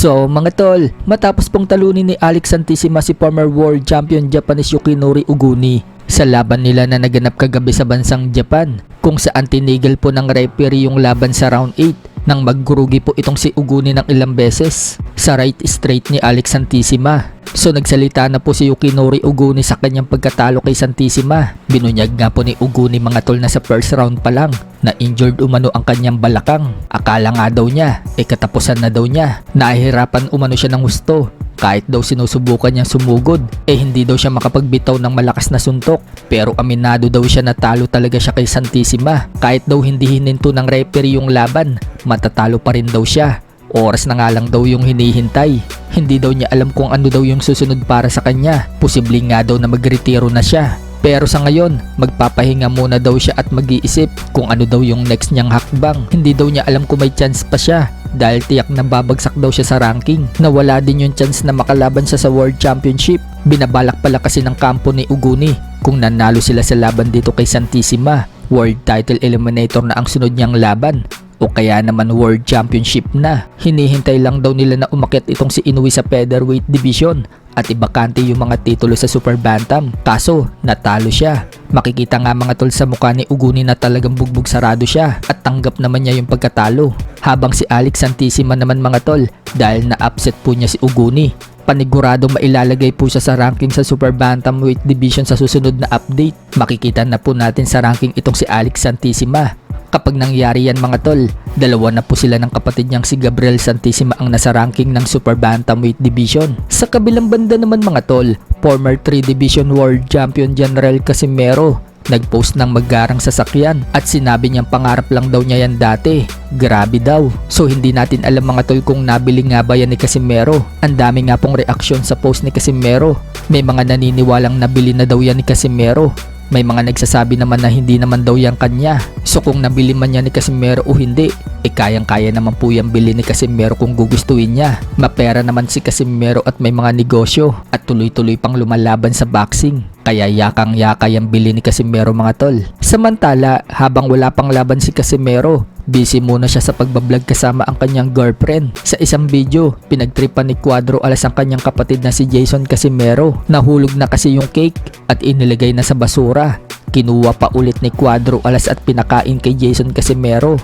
So mga tol, matapos pong talunin ni Alex Santissima si former world champion Japanese Yukinori Uguni sa laban nila na naganap kagabi sa bansang Japan, kung saan tinigil po ng referee yung laban sa round 8 nang maggurugi po itong si Uguni ng ilang beses sa right straight ni Alex Santissima. So nagsalita na po si Yukinori Uguni sa kanyang pagkatalo kay Santissima. Binunyag nga po ni Uguni mga tol na sa first round pa lang na injured umano ang kanyang balakang. Akala nga daw niya, katapusan na daw niya. Nahihirapan umano siya ng husto. Kahit daw sinusubukan niyang sumugod, hindi daw siya makapagbitaw ng malakas na suntok. Pero aminado daw siya na talo talaga siya kay Santissima. Kahit daw hindi hininto ng referee yung laban, matatalo pa rin daw siya. Oras na nga lang daw yung hinihintay. Hindi daw niya alam kung ano daw yung susunod para sa kanya. Posibleng nga daw na magretiro na siya. Pero sa ngayon, magpapahinga muna daw siya at mag-iisip kung ano daw yung next niyang hakbang. Hindi daw niya alam kung may chance pa siya dahil tiyak na babagsak daw siya sa ranking. Nawala din yung chance na makalaban siya sa World Championship. Binabalak pala kasi ng kampo ni Uguni kung nanalo sila sa laban dito kay Santissima, World Title Eliminator na ang sunod niyang laban. O kaya naman World Championship na. Hinihintay lang daw nila na umakyat itong si Inoue sa featherweight division at ibakante yung mga titulo sa super bantam. Kaso natalo siya. Makikita nga mga tol sa mukha ni Uguni na talagang bugbog sarado siya at tanggap naman niya yung pagkatalo. Habang si Alex Santissima naman mga tol, dahil na-upset po niya si Uguni, paniguradong mailalagay po siya sa ranking sa super bantamweight division sa susunod na update. Makikita na po natin sa ranking itong si Alex Santissima. Kapag nangyari yan mga tol, dalawa na po sila ng kapatid niyang si Gabriel Santissima ang nasa ranking ng Super Bantamweight Division. Sa kabilang banda naman mga tol, former 3 Division World Champion General Casimero nagpost ng maggarang sasakyan at sinabi niyang pangarap lang daw niya yan dati. Grabe daw. So hindi natin alam mga tol kung nabili nga ba yan ni Casimero. Ang dami nga pong reaksyon sa post ni Casimero. May mga naniniwalang nabili na daw yan ni Casimero. May mga nagsasabi naman na hindi naman daw yan kanya. So kung nabili man yan ni Casimero o hindi, kayang-kaya naman po yung bili ni Casimero kung gugustuhin niya. Mapera naman si Casimero at may mga negosyo at tuloy-tuloy pang lumalaban sa boxing. Kaya yakang-yaka yung bili ni Casimero mga tol. Samantala, habang wala pang laban si Casimero, busy muna siya sa pagbablog kasama ang kanyang girlfriend. Sa isang video, pinagtripan ni Cuadro Alas ang kanyang kapatid na si Jason Casimero. Nahulog na kasi yung cake at inilagay na sa basura. Kinuha pa ulit ni Cuadro Alas at pinakain kay Jason Casimero.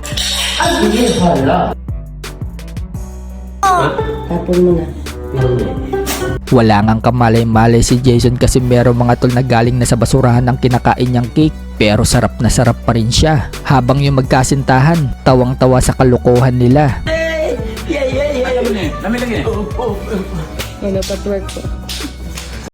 Tapon mo na. Wala ngang kamalay-malay si Jason Casimero mga tol na galing na sa basurahan ng kinakain niyang cake. Pero sarap na sarap pa rin siya. Habang yung magkasintahan, tawang-tawa sa kalokohan nila. Ano pa twerk ko?